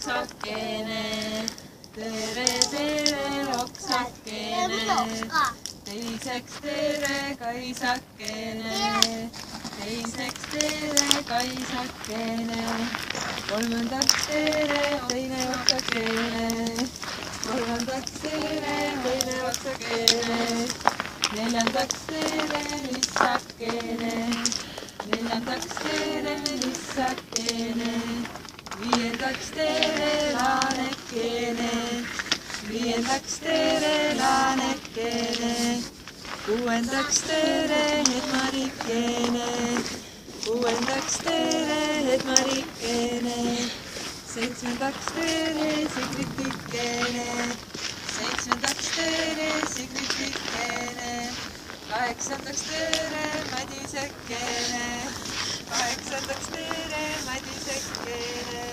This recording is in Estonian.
Oksakene, tere, tere, oksakene. Teiseks tere, kaisakene. Teiseks tere, kaisakene. Kolmandaks tere, teine oksakene. Kolmandaks tere, teine oksakene. Neljandaks tere, lissakene. Neljandaks tere, lissakene. Viiendaks tere, laanekene. Viiendaks tere, laanekene. Kuuendaks tere, hetmarikene. Kuuendaks tere, hetmarikene. Seitsmendaks tere, sigritikene. Seitsmendaks tere, sigritikene. Kaheksandaks tere, madisekene. Kaheksandaks tere, madisekene.